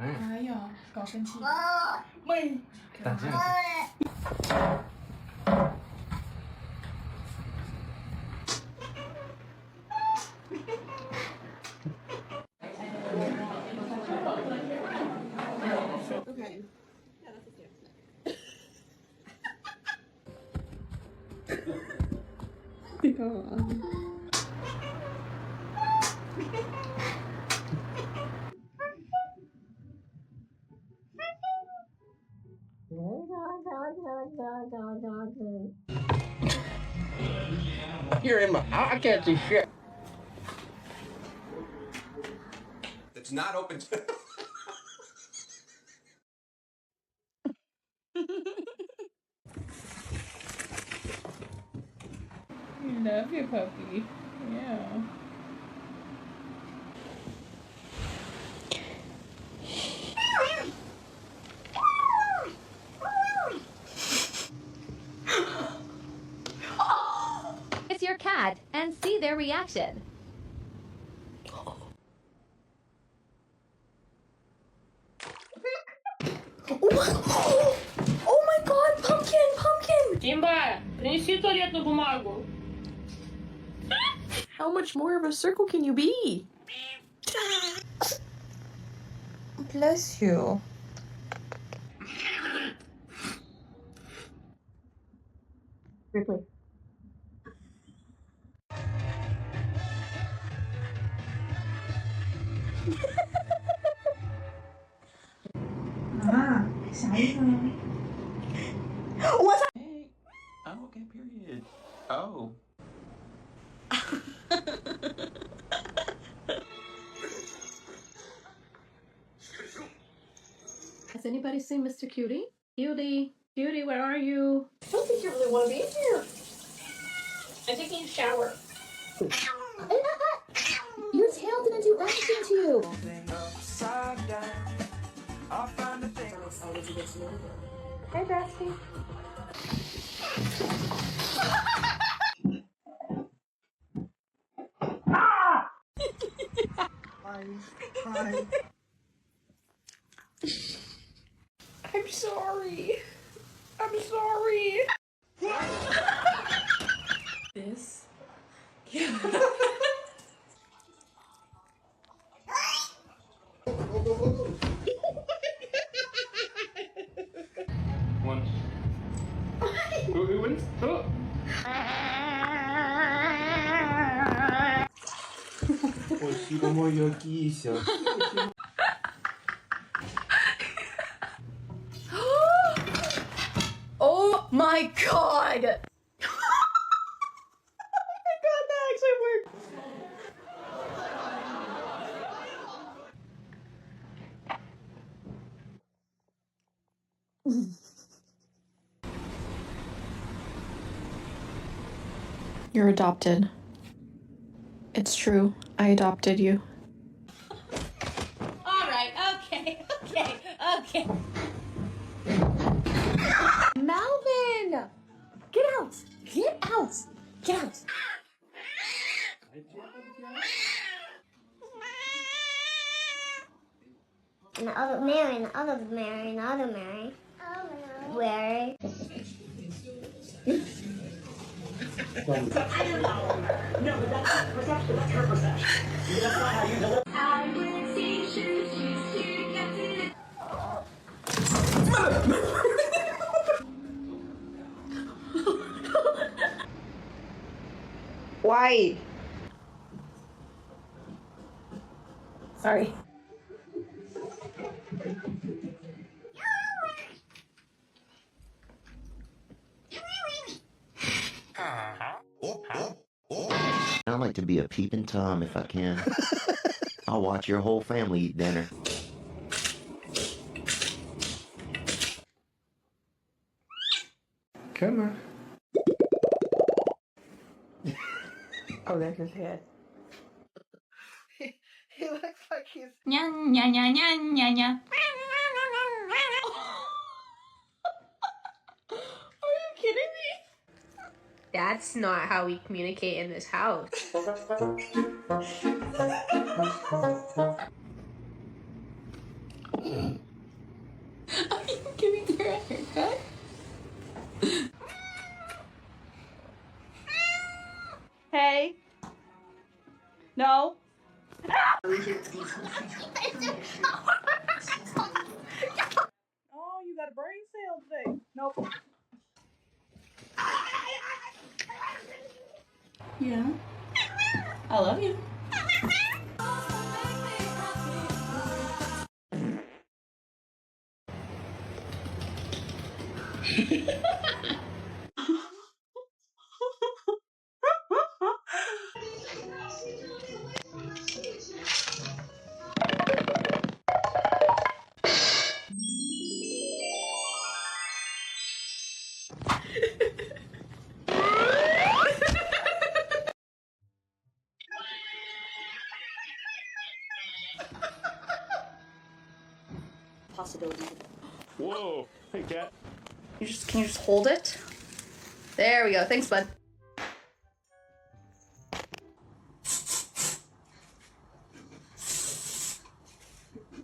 哎呀，搞生气。妹，打架。Okay. You're in my. I can't see shit. It's not open to. You love your puppy. Yeah. It's your cat and see their reaction. Oh my god, pumpkin! Тимба, принеси туалетную бумагу. How much more of a circle can you be? Bless you. Ripley. Oh, okay, period. Oh. Has anybody seen Mr. Cutie? Cutie, Cutie, where are you? I don't think you really want to be here. I'm taking a shower. Your tail didn't do anything to you. Hey, Bestie. Hi. I'm sorry. I'm sorry. This. One. Who wins? Oh. Oh my god! Oh my god, that actually worked! You're adopted. It's true. I adopted you. All right, okay. Malvin! Get out! Get out! Get out! And the other Mary, and the other Mary, and the other Mary. Where? Why? Sorry. I like to be a peeping Tom if I can. I'll watch your whole family eat dinner. Come on. Oh, there's his head. He looks like he's... Ня-ня-ня-ня-ня-ня. That's not how we communicate in this house. Are you giving her a haircut? Hey. No. Oh, you got a brain cell today. Nope. Yeah. I love you. Possibility. Whoa. Hey, cat. Can you just hold it? There we go. Thanks, bud.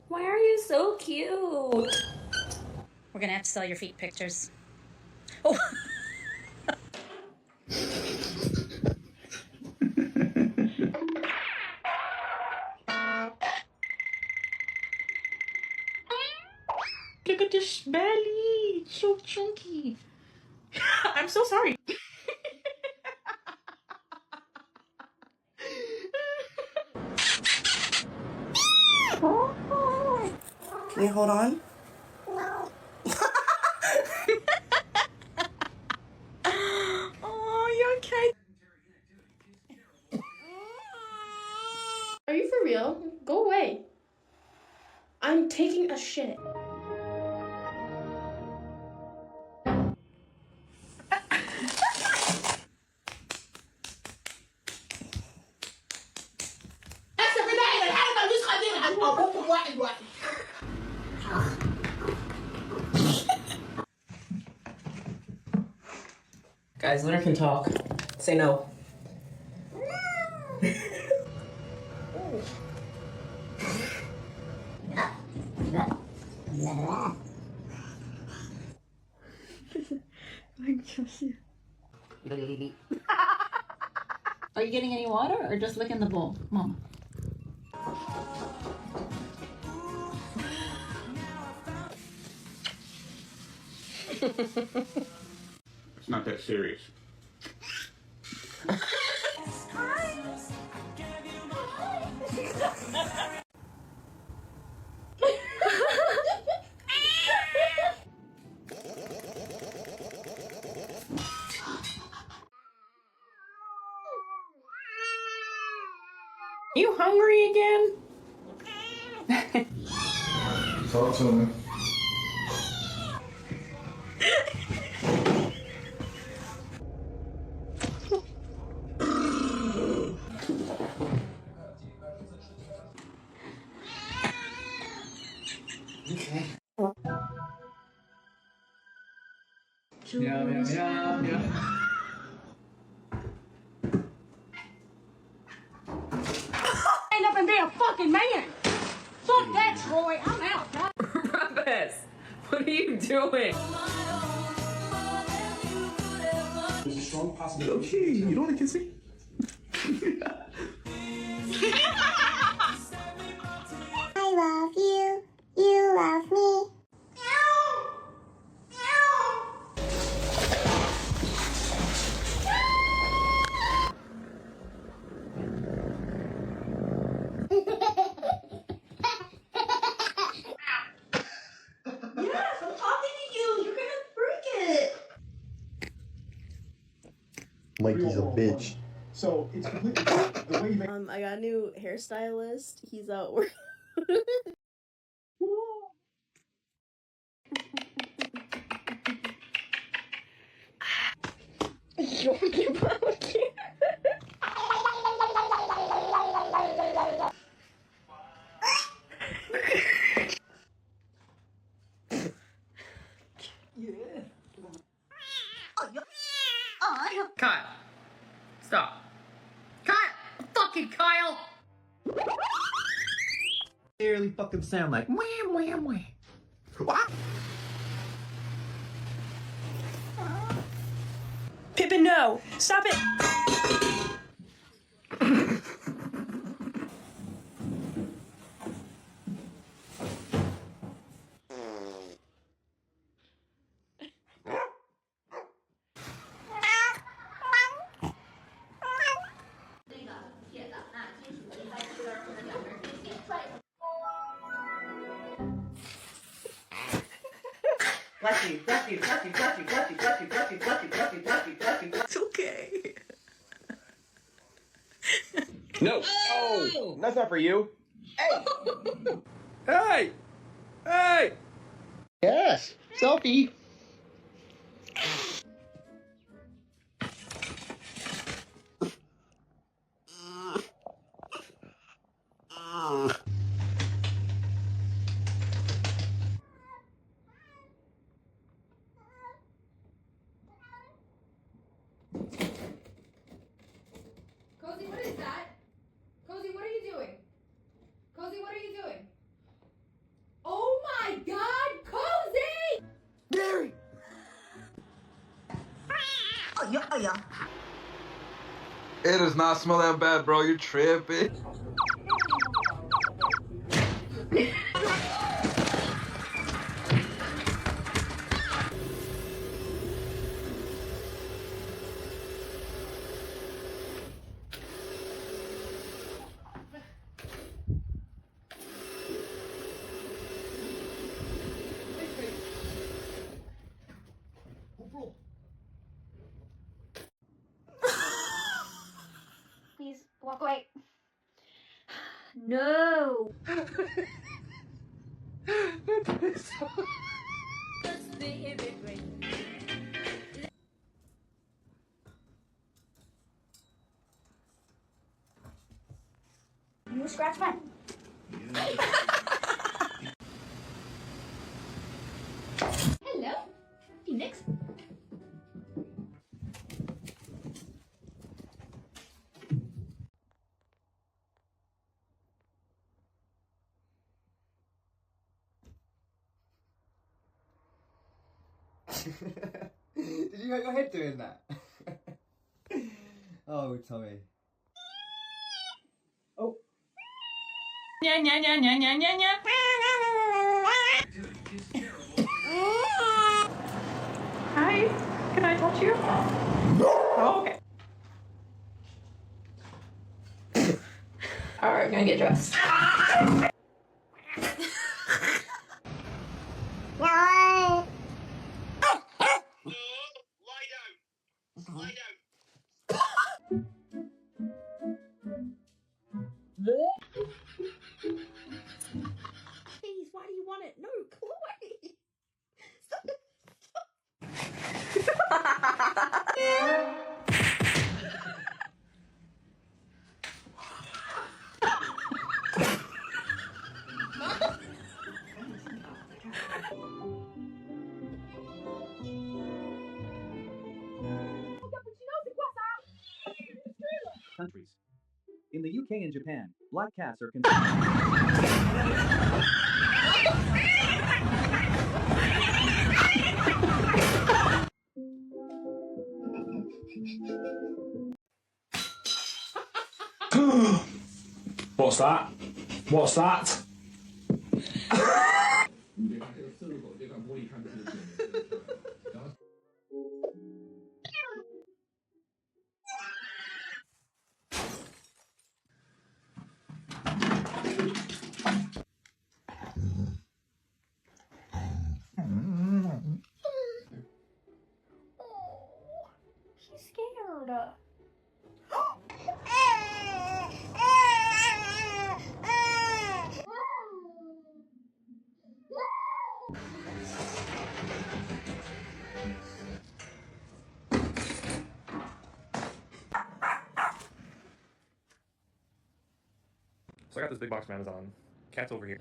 Why are you so cute? We're gonna have to sell your feet pictures. Oh. Look at this belly. It's so chunky. I'm so sorry. Can you hold on? Oh, you okay? Are you for real? Go away. I'm taking a shit. Guys, Leonard can talk. Say no. Are you getting any water or just licking the bowl, Mama? It's not that serious. You hungry again? Talk to me. Okay. Yeah, yeah, yeah, yeah. Stand up and be a fucking man. Fuck that, Troy. I'm out. Rufus, what are you doing? There's a strong possibility. Okay, you don't want to kiss me? I love you. You love me. Yes, I'm talking to you. You're gonna break it. Mikey's a bitch. So it's completely the way you make. I got a new hairstylist. He's out work. Kyle. Stop. Kyle! Fucking Kyle! Barely fucking sound like wham wham wham. What? Pippin, no! Stop it! It's okay. No. Oh, that's not for you. Hey. Hey! Hey! Yes! Selfie! Cozy, what is that? Cozy, what are you doing? Cozy, what are you doing? Oh my god, Cozy! Gary! It does not smell that bad, bro. You're tripping. Please walk away. No! You scratch mine. Hello, Phoenix. Did you hurt your head doing that? Oh, Tommy. Oh. Nya nya nya nya nya nya nya. Hi, can I touch you? Oh, okay. Alright, gonna get dressed. No. Please, why do you want it? No, Chloe. Countries. In the UK and Japan, black cats are What's that? What's that? She's scared. So I got this big box from Amazon. Cat's over here.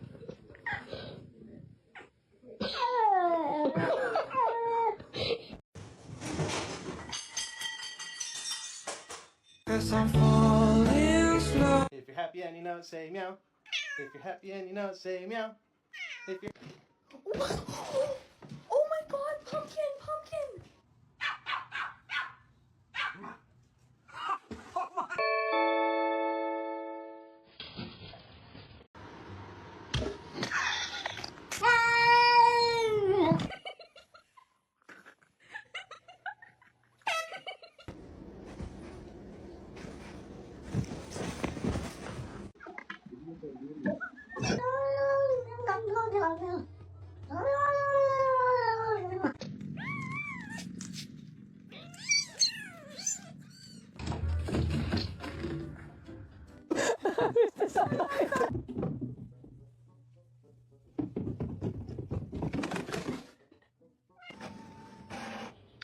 If you're happy and you know it, say meow. If you're happy and you know it, say meow. If you're... Oh my god, pumpkin, pumpkin!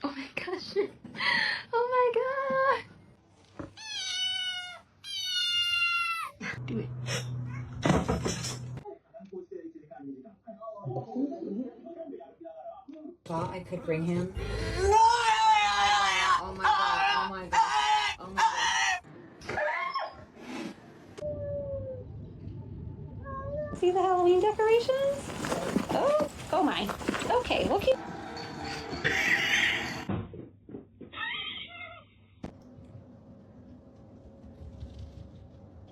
Oh my gosh. Oh my god. Do it. Thought I could bring him. Oh my god, oh my god, oh my god. See the Halloween decorations? Oh my. Okay, we'll keep.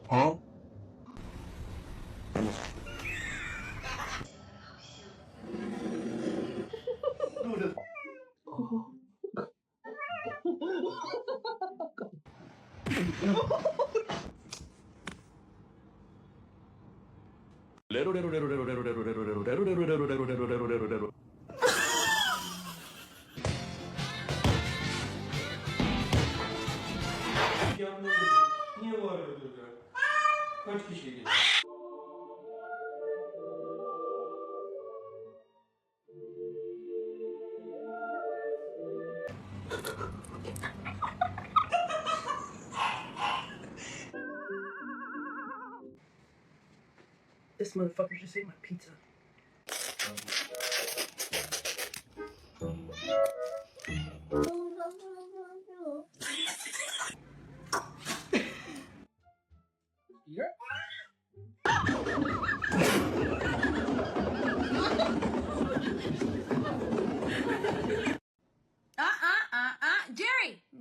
Huh? Niye bağırıyordu ya? Kaç kişi geliyor? This motherfucker just ate my pizza.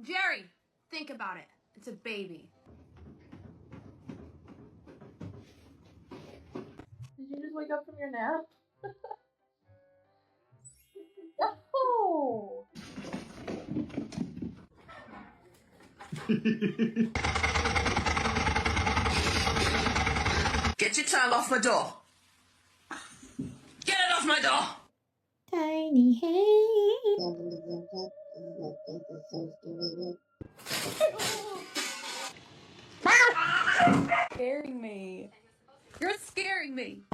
Jerry, think about it. It's a baby. Did you just wake up from your nap? Oh! Get your tongue off my door. Get it off my door. Tiny hand. Scaring me. You're scaring me.